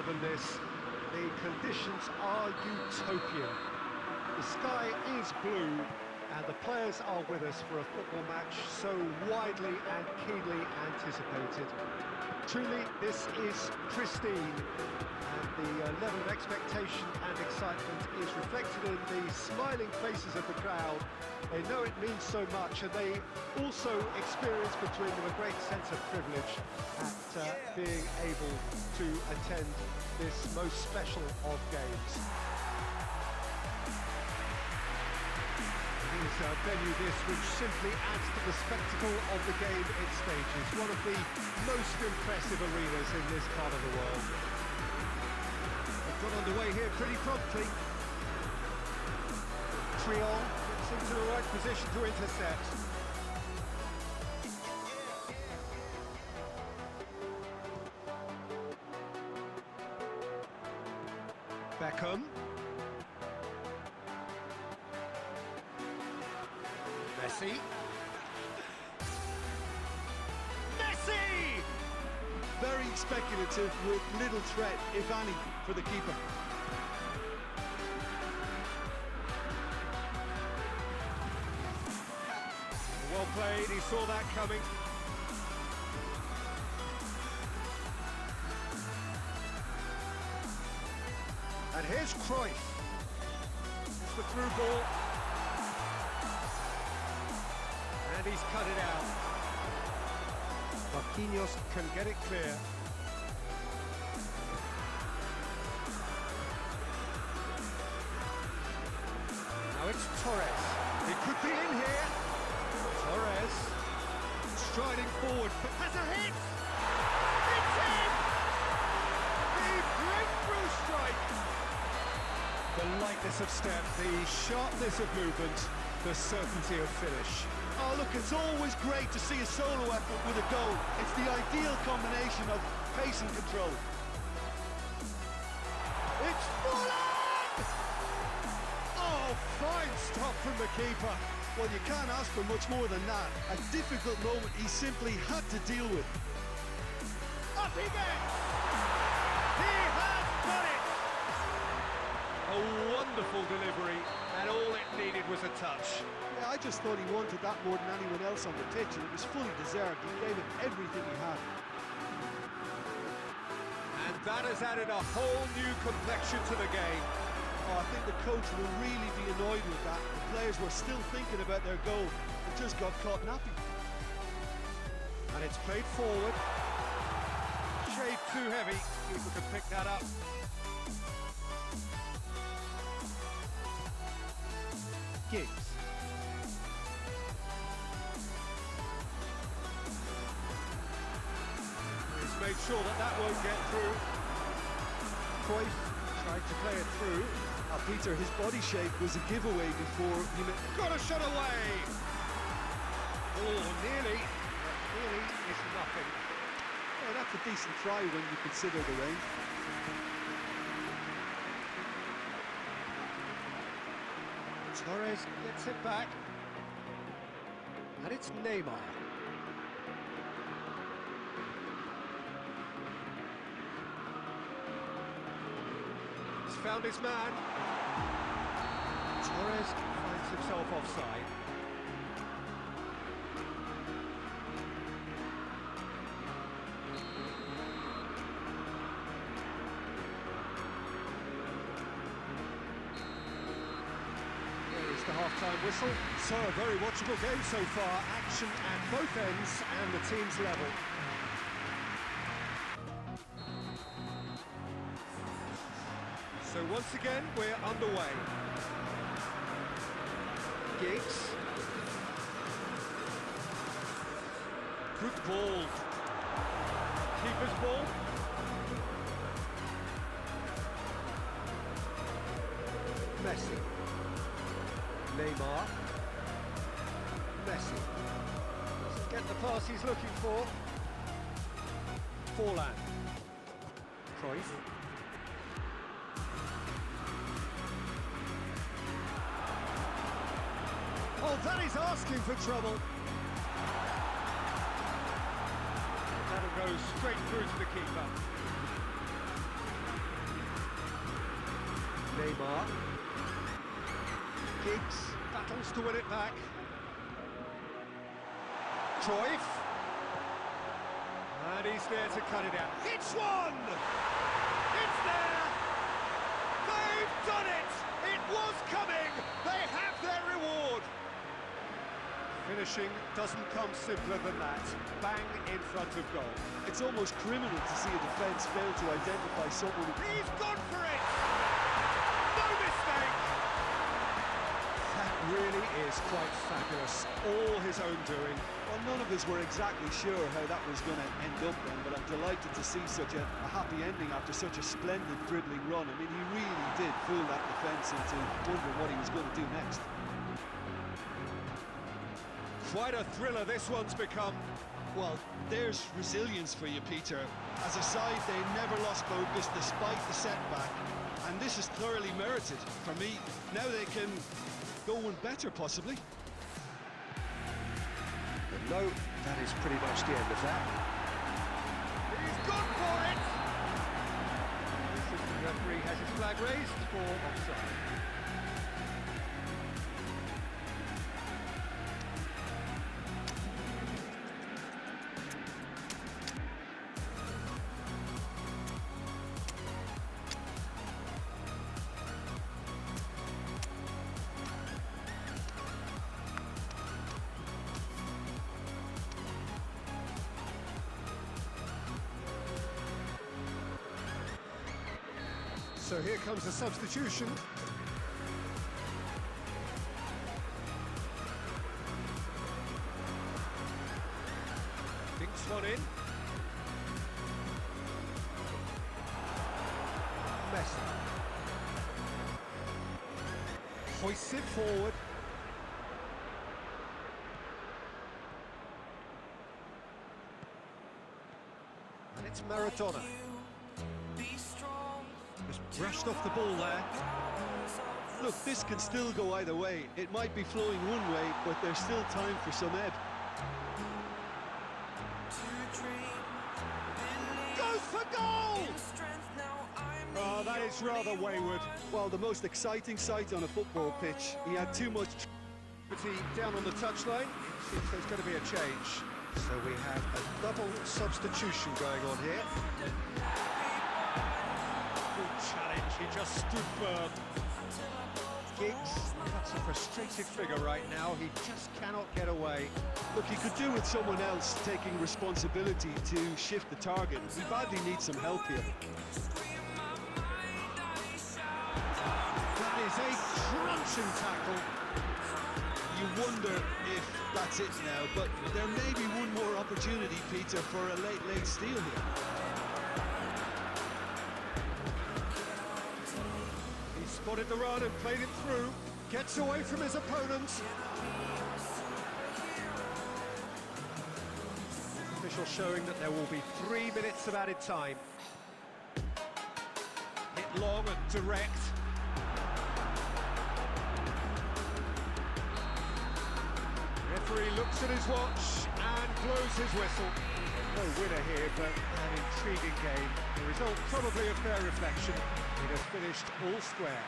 than this. The conditions are utopian. The sky is blue, and the players are with us for a football match so widely and keenly anticipated. Truly, this is pristine, and the level of expectation and excitement is reflected in the smiling faces of the crowd. They know it means so much, and they also experience between them a great sense of privilege at being able to attend this most special of games. It is a venue this which simply adds to the spectacle of the game it stages. One of the most impressive arenas in this part of the world. They've got underway here pretty promptly. Triol gets into the right position to intercept. Beckham. Messi. Messi! Very speculative with little threat, if any, for the keeper. Well played, he saw that coming. And here's Cruyff. It's the through ball. And he's cut it out. Marquinhos can get it clear. Now it's Torres. It could be in here. Torres striding forward, but has a hit! It's in! The breakthrough strike! The lightness of step, the sharpness of movement, the certainty of finish. Oh look, it's always great to see a solo effort with a goal. It's the ideal combination of pace and control. It's Fulham! Oh, fine stop from the keeper. Well, you can't ask for much more than that. A difficult moment he simply had to deal with. Up he gets! He has done it! A wonderful delivery, and all it needed was a touch. Yeah, I just thought he wanted that more than anyone else on the pitch, and it was fully deserved. He gave it everything he had. And that has added a whole new complexion to the game. Oh, I think the coach will really be annoyed with that. The players were still thinking about their goal and just got caught napping. And it's played forward. Shade too heavy. Keeper can pick that up. Giggs. He's made sure that that won't get through. Cruyff tried to play it through. Peter, his body shape was a giveaway before he got a shot away! Oh, nearly. Nearly is nothing. Oh, that's a decent try when you consider the range. Torres gets it back. And it's Neymar. He's found his man. Torres finds himself offside. There is the half-time whistle. So a very watchable game so far. Action at both ends and the team's level. So once again, we're underway. Giggs. Good ball. Keeper's ball. Messi. Neymar. Messi. Doesn't get the pass he's looking for. Forlan. Cruyff. Oh, that is asking for trouble. That'll go straight through to the keeper. Neymar. Giggs battles to win it back. Cruyff. And he's there to cut it out. It's one! It's there! They've done it! It was coming! They have their reward! Finishing doesn't come simpler than that. Bang in front of goal. It's almost criminal to see a defence fail to identify someone. He's gone for it! No mistake! That really is quite fabulous. All his own doing. Well, none of us were exactly sure how that was going to end up then, but I'm delighted to see such a happy ending after such a splendid dribbling run. I mean, he really did fool that defence into wondering what he was going to do next. Quite a thriller this one's become. Well, there's resilience for you, Peter. As a side, they never lost focus despite the setback, and this is thoroughly merited for me. Now they can go one better, possibly. But no, that is pretty much the end of that. He's gone for it! The assistant referee has his flag raised for offside. So here comes a substitution. Dinks one in. Messi. Hoists it forward. And it's Maradona. Just brushed off the ball there. Look, this can still go either way. It might be flowing one way, but there's still time for some ebb. Goes for goal! Oh, that is rather wayward. Well, the most exciting sight on a football pitch. He had too much... Down on the touchline. Seems there's going to be a change. So we have a double substitution going on here. Challenge, he just stood firm. Giggs, that's a frustrated figure right now, he just cannot get away. Look, he could do with someone else taking responsibility to shift the target. He badly needs some help here. That is a crunching tackle. You wonder if that's it now, but there may be one more opportunity, Peter, for a late steal here. Spotted the run and played it through. Gets away from his opponent. Official showing that there will be 3 minutes of added time. Hit long and direct. Referee looks at his watch and blows his whistle. No winner here, but an intriguing game. The result probably a fair reflection. It has finished all square.